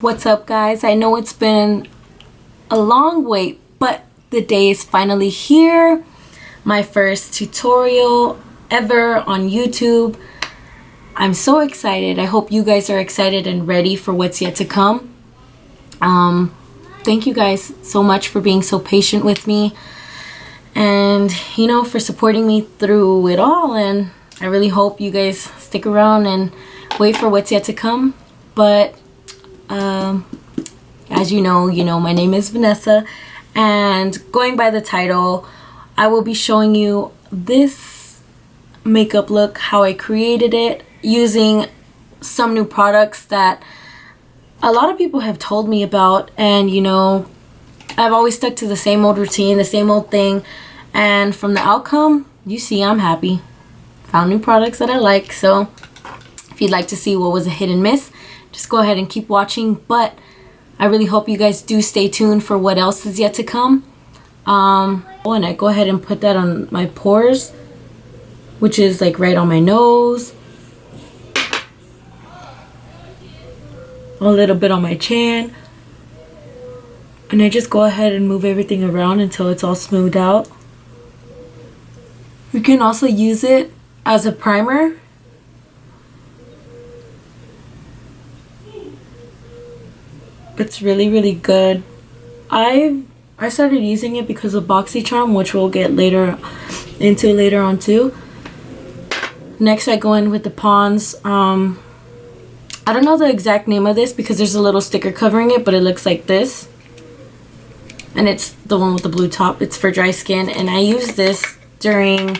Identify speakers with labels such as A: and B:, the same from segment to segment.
A: What's up, guys? I know it's been a long wait, but the day is finally here. My first tutorial ever on YouTube. I'm so excited. I hope you guys are excited and ready for what's yet to come. Thank you guys so much for being so patient with me and for supporting me through it all, and I really hope you guys stick around and wait for what's yet to come. But as you know, my name is Vanessa, and going by the title, I will be showing you this makeup look, how I created it using some new products that a lot of people have told me about. And I've always stuck to the same old routine, the same old thing, and from the outcome, you see I'm happy. Found new products that I like. So if you'd like to see what was a hit and miss, just go ahead and keep watching. But I really hope you guys do stay tuned for what else is yet to come. And I go ahead and put that on my pores, which is like right on my nose, a little bit on my chin, and I just go ahead and move everything around until it's all smoothed out. You can also use it as a primer. It's really good. I started using it because of BoxyCharm, which we'll get later on too. Next, I go in with the Pond's. I don't know the exact name of this because there's a little sticker covering it, but it looks like this. And it's the one with the blue top. It's for dry skin, and I use this during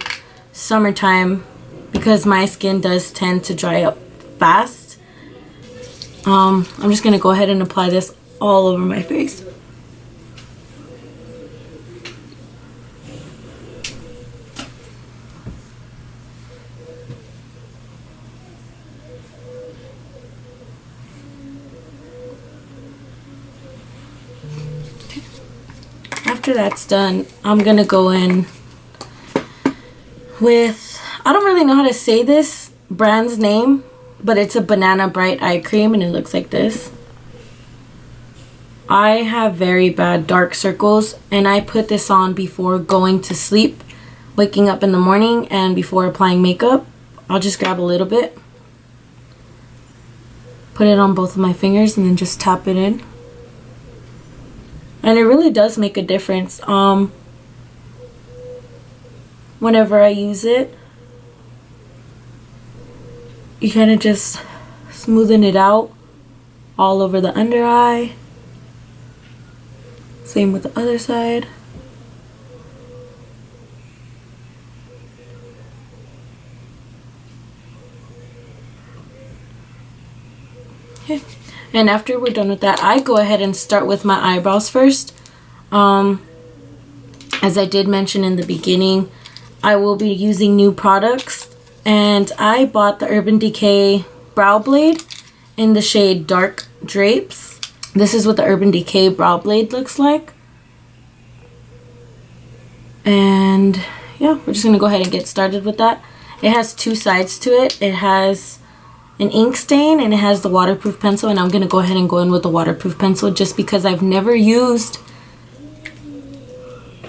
A: summertime because my skin does tend to dry up fast. I'm just gonna go ahead and apply this all over my face. After that's done, I'm gonna go in with, I don't really know how to say this brand's name, but it's a Banana Bright Eye Cream, and it looks like this. I have very bad dark circles, and I put this on before going to sleep, waking up in the morning, and before applying makeup. I'll just grab a little bit, put it on both of my fingers, and then just tap it in. And it really does make a difference whenever I use it. You kind of just smoothen it out all over the under eye. Same with the other side. Okay. And after we're done with that, I go ahead and start with my eyebrows first. As I did mention in the beginning, I will be using new products. And I bought the Urban Decay Brow Blade in the shade Dark Drapes. This is what the Urban Decay Brow Blade looks like. And yeah, we're just going to go ahead and get started with that. It has two sides to it. It has an ink stain and it has the waterproof pencil. And I'm going to go ahead and go in with the waterproof pencil just because I've never used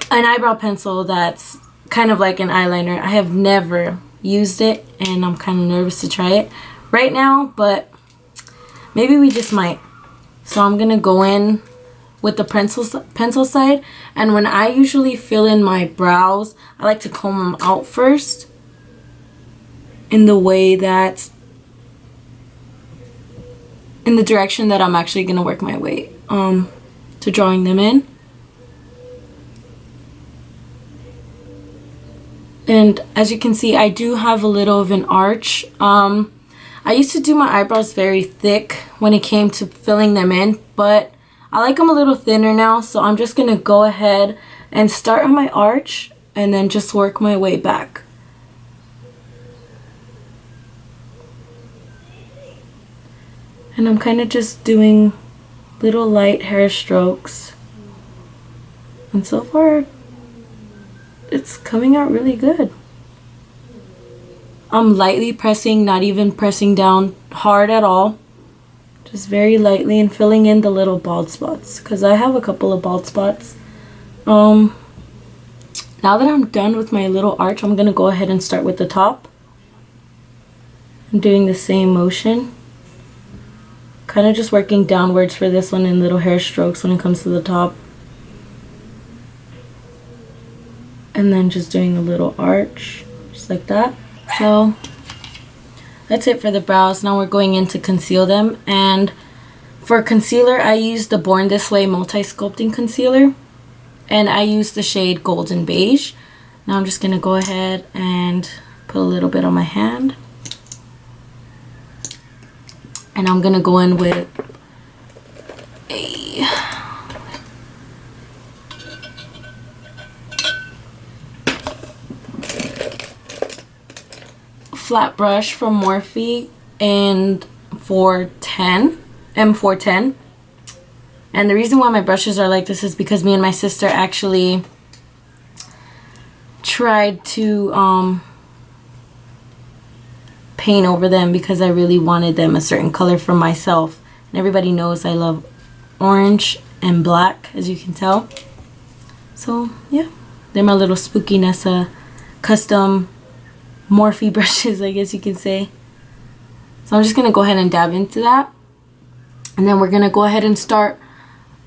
A: an eyebrow pencil that's kind of like an eyeliner. I have never used it, and I'm kind of nervous to try it right now, but maybe we just might. So I'm gonna go in with the pencil side, and when I usually fill in my brows, I like to comb them out first in the way that, in the direction that I'm actually gonna work my way to drawing them in. And as you can see, I do have a little of an arch. I used to do my eyebrows very thick when it came to filling them in, but I like them a little thinner now, so I'm just going to go ahead and start on my arch and then just work my way back. And I'm kind of just doing little light hair strokes. And so far, it's coming out really good. I'm lightly pressing, not even pressing down hard at all. Just very lightly and filling in the little bald spots, because I have a couple of bald spots. Now that I'm done with my little arch, I'm going to go ahead and start with the top. I'm doing the same motion. Kind of just working downwards for this one in little hair strokes when it comes to the top. And then just doing a little arch, just like that. So that's it for the brows. Now we're going in to conceal them. And for concealer, I use the Born This Way Multi-Sculpting Concealer. And I use the shade Golden Beige. Now I'm just going to go ahead and put a little bit on my hand. And I'm going to go in with a flat brush from Morphe in M410. And the reason why my brushes are like this is because me and my sister actually tried to paint over them because I really wanted them a certain color for myself. And everybody knows I love orange and black, as you can tell. So yeah, they're my little Spooky Nessa custom Morphe brushes, I guess you can say. So I'm just going to go ahead and dab into that. And then we're going to go ahead and start.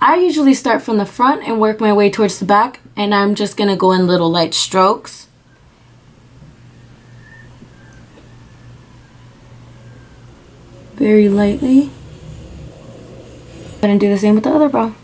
A: I usually start from the front and work my way towards the back. And I'm just going to go in little light strokes. Very lightly. Go ahead and do the same with the other brow.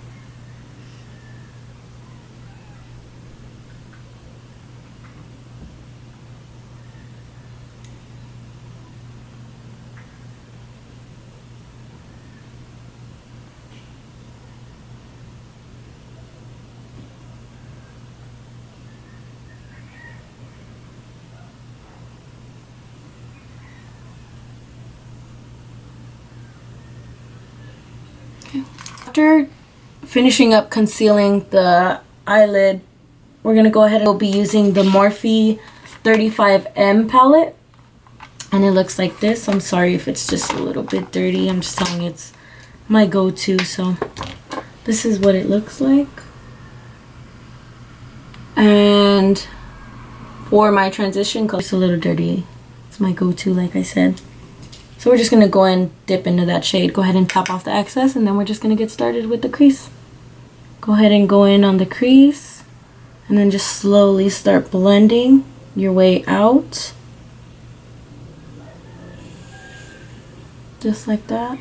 A: After finishing up concealing the eyelid, we're going to go ahead and we'll be using the Morphe 35M palette. And it looks like this. I'm sorry if it's just a little bit dirty. I'm just telling you it's my go-to. So this is what it looks like. And for my transition color, it's a little dirty. It's my go-to, like I said. So we're just going to go and dip into that shade. Go ahead and top off the excess, and then we're just going to get started with the crease. Go ahead and go in on the crease, and then just slowly start blending your way out. Just like that.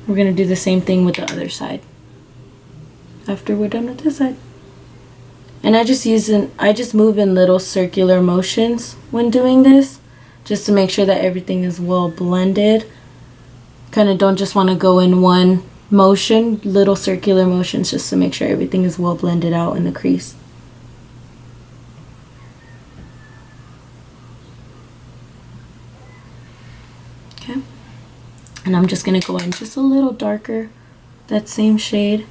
A: We're going to do the same thing with the other side after we're done with this side. And I just move in little circular motions when doing this, just to make sure that everything is well blended. Kind of don't just want to go in one motion, little circular motions, just to make sure everything is well blended out in the crease. Okay. And I'm just going to go in just a little darker, that same shade,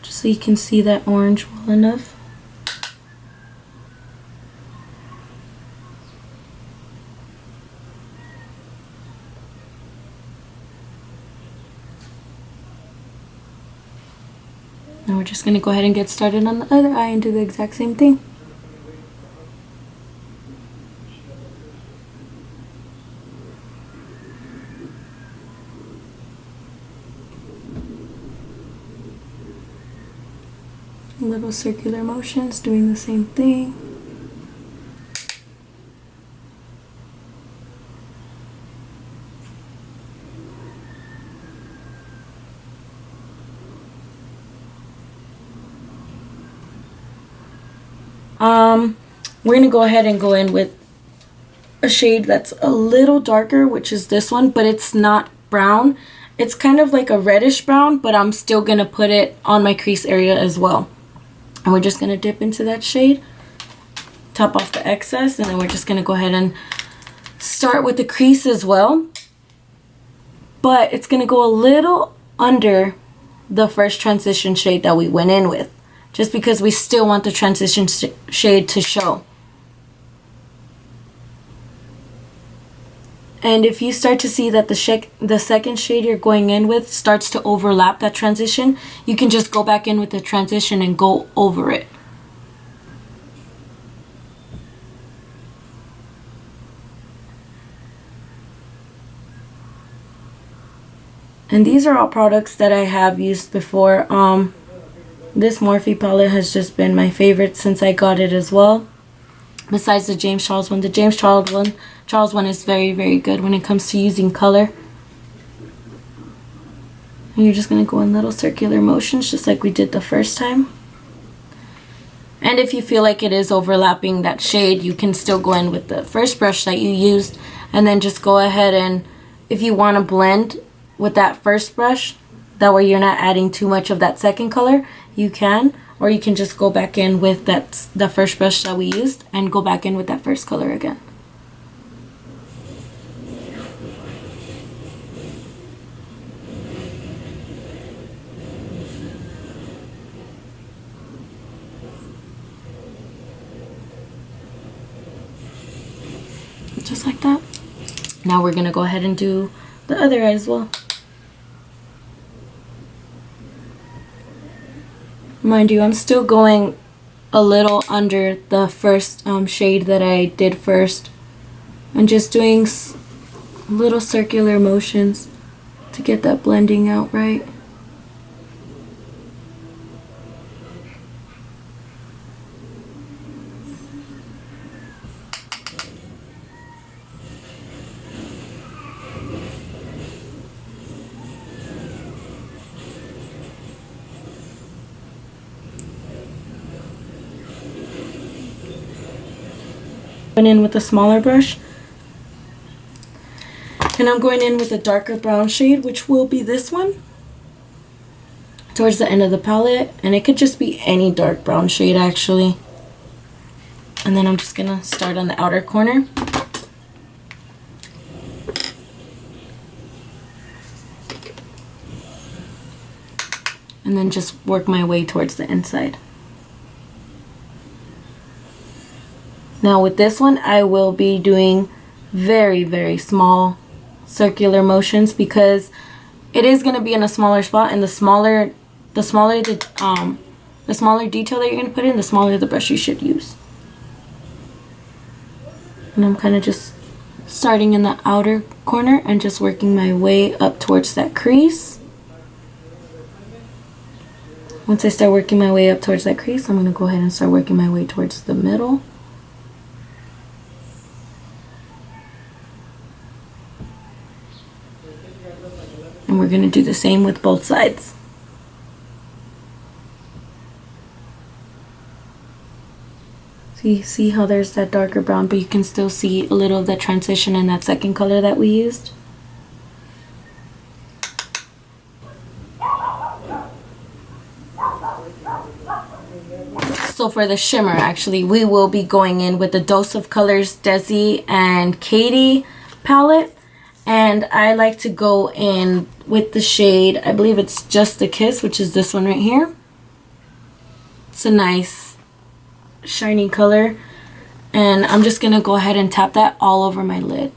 A: just so you can see that orange well enough. Now we're just going to go ahead and get started on the other eye and do the exact same thing. Little circular motions, doing the same thing. We're going to go ahead and go in with a shade that's a little darker, which is this one, but it's not brown. It's kind of like a reddish brown, but I'm still going to put it on my crease area as well. And we're just going to dip into that shade, top off the excess, and then we're just going to go ahead and start with the crease as well. But it's going to go a little under the first transition shade that we went in with, just because we still want the transition shade to show. And if you start to see that the second shade you're going in with starts to overlap that transition, you can just go back in with the transition and go over it. And these are all products that I have used before. This Morphe palette has just been my favorite since I got it as well. Besides the James Charles one. The James Charles one is very, very good when it comes to using color. And you're just going to go in little circular motions just like we did the first time. And if you feel like it is overlapping that shade, you can still go in with the first brush that you used and then just go ahead and, if you want to blend with that first brush, that way you're not adding too much of that second color, you can. Or you can just go back in with the first brush that we used and go back in with that first color again. Just like that. Now we're gonna go ahead and do the other eye as well. Mind you, I'm still going a little under the first shade that I did first, and just doing little circular motions to get that blending out right. In with a smaller brush, and I'm going in with a darker brown shade, which will be this one, towards the end of the palette, and it could just be any dark brown shade actually. And then I'm just gonna start on the outer corner. And then just work my way towards the inside. Now with this one, I will be doing very, very small circular motions because it is going to be in a smaller spot, and the smaller detail that you're going to put in, the smaller the brush you should use. And I'm kind of just starting in the outer corner and just working my way up towards that crease. Once I start working my way up towards that crease, I'm going to go ahead and start working my way towards the middle. And we're going to do the same with both sides. See how there's that darker brown, but you can still see a little of the transition in that second color that we used. So for the shimmer, actually, we will be going in with the Dose of Colors DESIXKATY palette. And I like to go in with the shade, I believe it's Just a Kiss, which is this one right here. It's a nice shiny color. And I'm just going to go ahead and tap that all over my lid.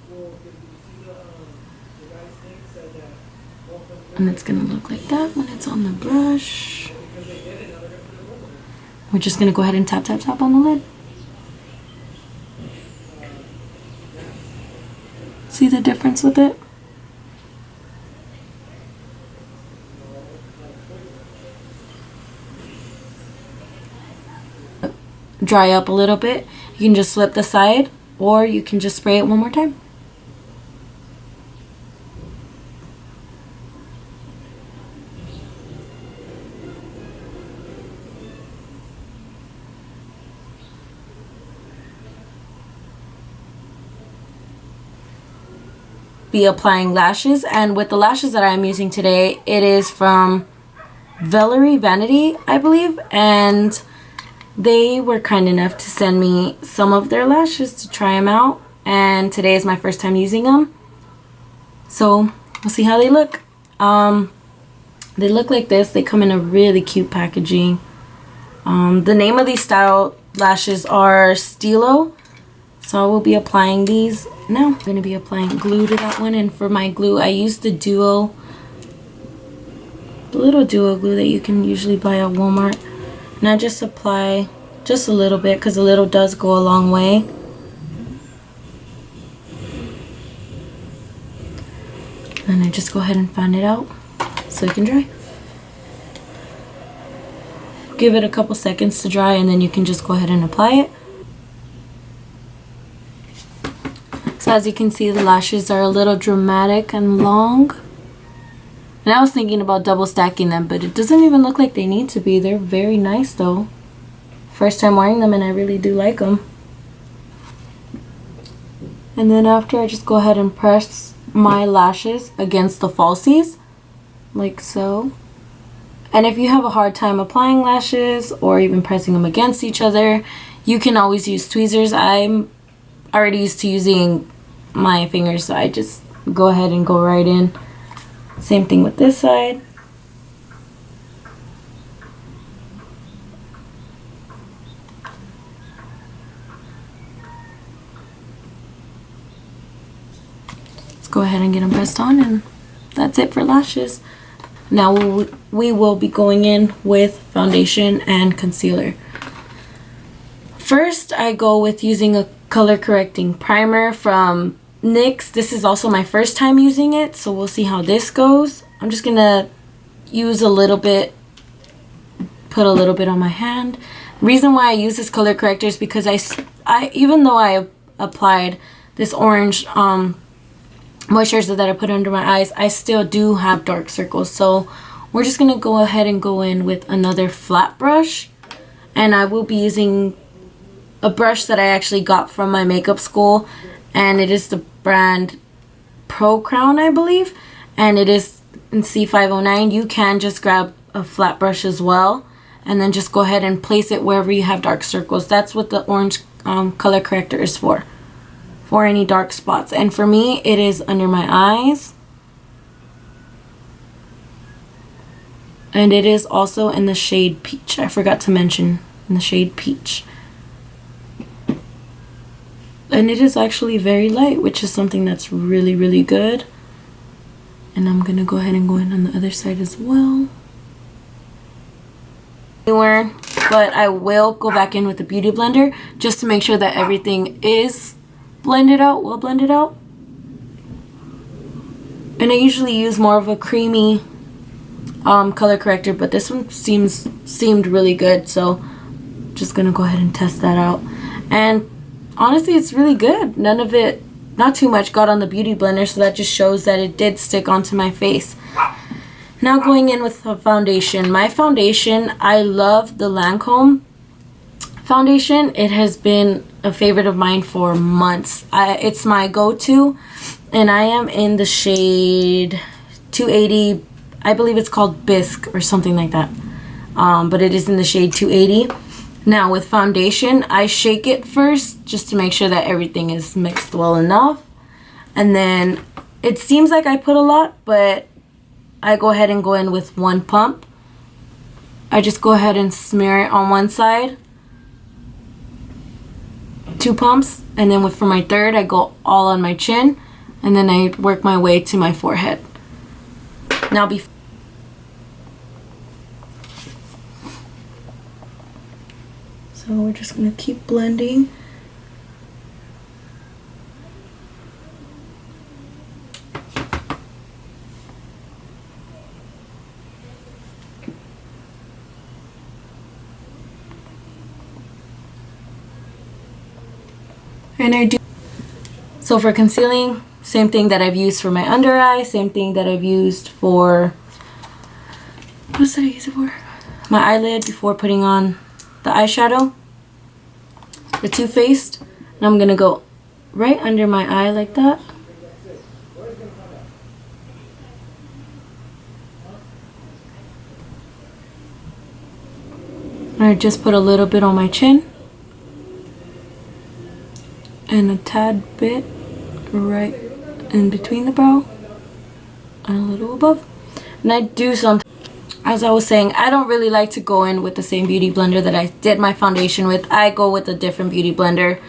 A: And it's going to look like that when it's on the brush. We're just going to go ahead and tap, tap, tap on the lid. See the difference with it? Dry up a little bit. You can just flip the side, or you can just spray it one more time. Be applying lashes, and with the lashes that I'm using today, it is from Valerie Vanity, I believe, and they were kind enough to send me some of their lashes to try them out, and today is my first time using them, so we'll see how they look. They look like this. They come in a really cute packaging. The name of these style lashes are Stilo So I will be applying these now. I'm going to be applying glue to that one, and for my glue I use the little duo glue that you can usually buy at Walmart. And I just apply just a little bit because a little does go a long way. And I just go ahead and fan it out so it can dry. Give it a couple seconds to dry, and then you can just go ahead and apply it. So as you can see, the lashes are a little dramatic and long. And I was thinking about double stacking them, but it doesn't even look like they need to be. They're very nice though. First time wearing them, and I really do like them. And then after, I just go ahead and press my lashes against the falsies, like so. And if you have a hard time applying lashes or even pressing them against each other, you can always use tweezers. I'm already used to using my fingers, so I just go ahead and go right in. Same thing with this side. Let's go ahead and get them pressed on, and that's it for lashes. Now we will be going in with foundation and concealer. First, I go with using a color correcting primer from NYX. This is also my first time using it, so we'll see how this goes. I'm just gonna use a little bit, put a little bit on my hand. Reason why I use this color corrector is because I even though I applied this orange moisturizer that I put under my eyes, I still do have dark circles. So we're just gonna go ahead and go in with another flat brush, and I will be using a brush that I actually got from my makeup school, and it is the brand Pro Crown, I believe, and it is in C509. You can just grab a flat brush as well, and then just go ahead and place it wherever you have dark circles. That's what the orange color corrector is for any dark spots. And for me, it is under my eyes, and it is also in the shade Peach. I forgot to mention, in the shade Peach. And it is actually very light, which is something that's really, really good. And I'm gonna go ahead and go in on the other side as well. But I will go back in with the Beauty Blender just to make sure that everything is blended out, well blended out. And I usually use more of a creamy color corrector, but this one seemed really good, so just gonna go ahead and test that out. And honestly, it's really good. None of it, not too much, got on the Beauty Blender, so that just shows that it did stick onto my face. Now going in with the foundation. My foundation, I love the Lancome foundation. It has been a favorite of mine for months. It's my go-to, and I am in the shade 280. I believe it's called Bisque or something like that, but it is in the shade 280. Now with foundation, I shake it first just to make sure that everything is mixed well enough, and then it seems like I put a lot, but I go ahead and go in with one pump. I just go ahead and smear it on one side, 2 pumps, and then for my third, I go all on my chin, and then I work my way to my forehead. Now so we're just gonna keep blending. And I do. So for concealing, same thing that I've used for my under eye, same thing that I've used for, what did I use it for? My eyelid before putting on the eyeshadow, the Too Faced. And I'm gonna go right under my eye like that. And I just put a little bit on my chin, and a tad bit right in between the brow and a little above. And I do something, as I was saying, I don't really like to go in with the same beauty blender that I did my foundation with. I go with a different beauty blender,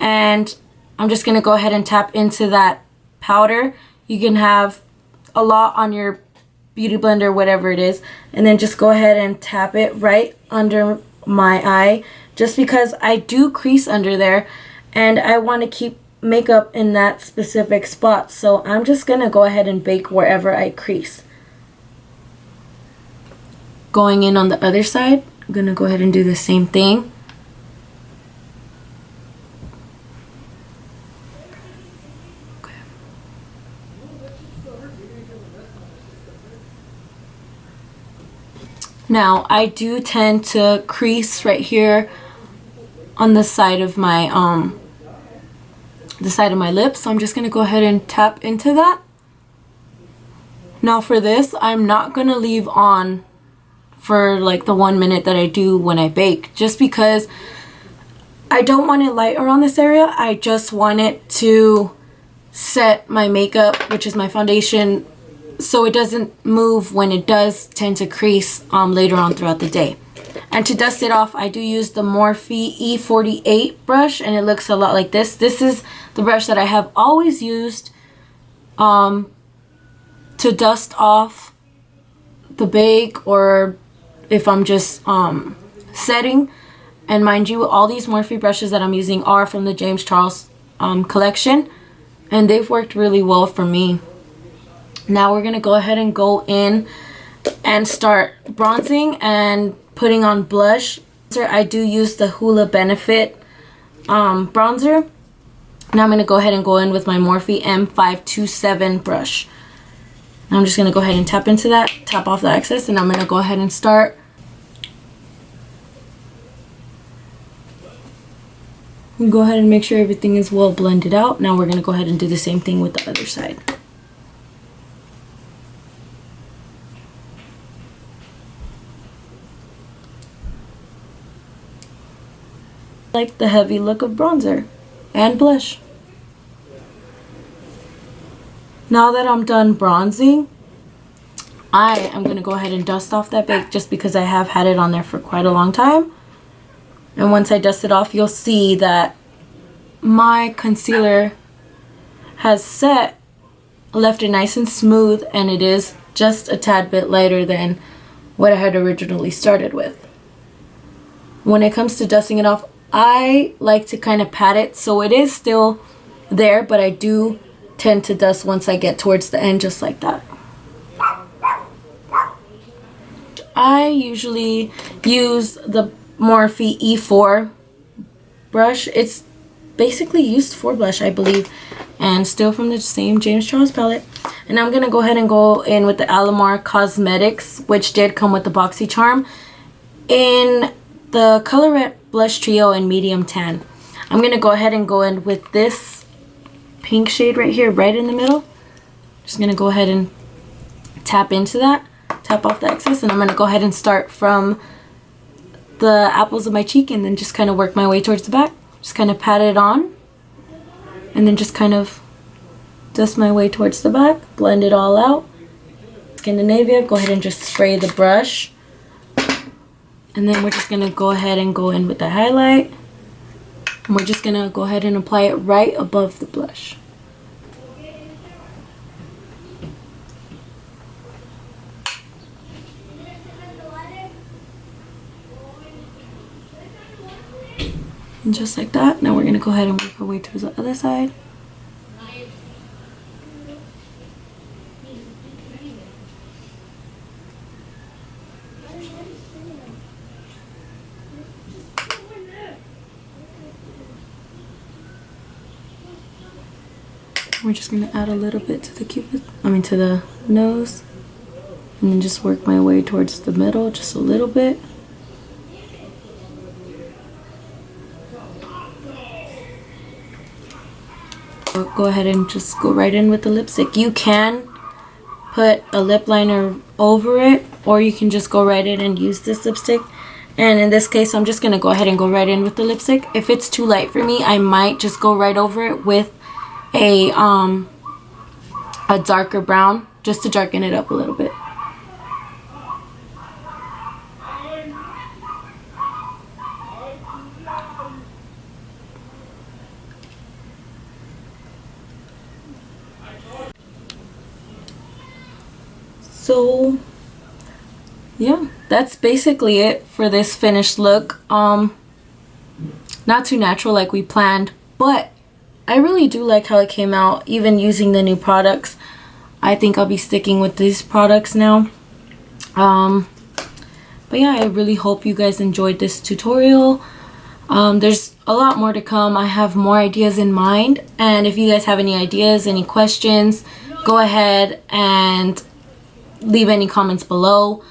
A: and I'm just gonna go ahead and tap into that powder. You can have a lot on your beauty blender, whatever it is, and then just go ahead and tap it right under my eye, just because I do crease under there and I want to keep makeup in that specific spot. So I'm just gonna go ahead and bake wherever I crease. Going in on the other side, I'm gonna go ahead and do the same thing. Now, I do tend to crease right here on the side of my lips, so I'm just gonna go ahead and tap into that. Now for this, I'm not gonna leave on for like the 1 minute that I do when I bake, just because I don't want it light around this area. I just want it to set my makeup, which is my foundation, so it doesn't move when it does tend to crease later on throughout the day. And to dust it off, I do use the Morphe E48 brush, and it looks a lot like this. This is the brush that I have always used to dust off the bake, or if I'm just setting. And mind you, all these Morphe brushes that I'm using are from the James Charles collection, and they've worked really well for me. Now we're gonna go ahead and go in and start bronzing and putting on blush. I do use the Hoola Benefit bronzer. Now I'm gonna go ahead and go in with my Morphe M527 brush. Now I'm just gonna go ahead and tap into that, tap off the excess, and I'm gonna go ahead and start go ahead and make sure everything is well blended out. Now we're gonna go ahead and do the same thing with the other side. Like the heavy look of bronzer and blush. Now that I'm done bronzing, I am going to go ahead and dust off that bake, just because I have had it on there for quite a long time. And once I dust it off, you'll see that my concealer has set, left it nice and smooth, and it is just a tad bit lighter than what I had originally started with. When it comes to dusting it off, I like to kind of pat it so it is still there, but I do tend to dust once I get towards the end, just like that. I usually use the Morphe E4 brush. It's basically used for blush, I believe, and still from the same James Charles palette. And I'm gonna go ahead and go in with the Alamar Cosmetics, which did come with the BoxyCharm, in the Colorette Blush Trio in medium tan. I'm gonna go ahead and go in with this pink shade right here, right in the middle. Just gonna go ahead and tap into that, tap off the excess, and I'm gonna go ahead and start from the apples of my cheek and then just kind of work my way towards the back. Just kind of pat it on and then just kind of dust my way towards the back, blend it all out. Scandinavia, go ahead and just spray the brush. And then we're just gonna go ahead and go in with the highlight. And we're just gonna go ahead and apply it right above the blush. And just like that. Now we're gonna go ahead and work our way towards the other side. We're just gonna add a little bit to the to the nose, and then just work my way towards the middle just a little bit. Go ahead and just go right in with the lipstick. You can put a lip liner over it, or you can just go right in and use this lipstick. And in this case, I'm just gonna go ahead and go right in with the lipstick. If it's too light for me, I might just go right over it with a darker brown, just to darken it up a little bit. So yeah, that's basically it for this finished look. Not too natural like we planned, but I really do like how it came out, even using the new products. I think I'll be sticking with these products now. But yeah, I really hope you guys enjoyed this tutorial. There's a lot more to come. I have more ideas in mind, and if you guys have any ideas, any questions, go ahead and leave any comments below.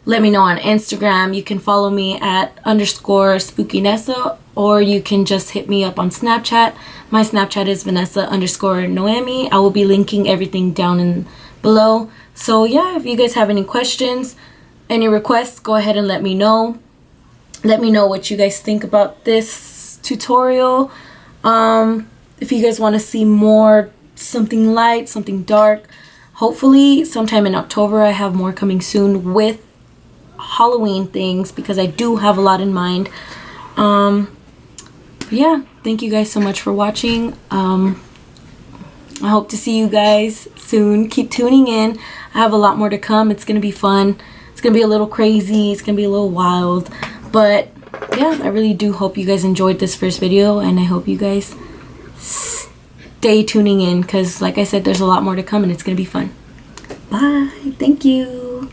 A: Let me know on Instagram. You can follow me at _SpookyNessa, or you can just hit me up on Snapchat. My Snapchat is Vanessa_Noemi. I will be linking everything down in below. So yeah, if you guys have any questions, any requests, go ahead and let me know. Let me know what you guys think about this tutorial. If you guys want to see more, something light, something dark, hopefully sometime in October. I have more coming soon with Halloween things, because I do have a lot in mind. Yeah, thank you guys so much for watching. I hope to see you guys soon. Keep tuning in. I have a lot more to come. It's gonna be fun. It's gonna be a little crazy. It's gonna be a little wild. But yeah, I really do hope you guys enjoyed this first video, and I hope you guys stay tuning in, because like I said, there's a lot more to come and it's gonna be fun. Bye. Thank you.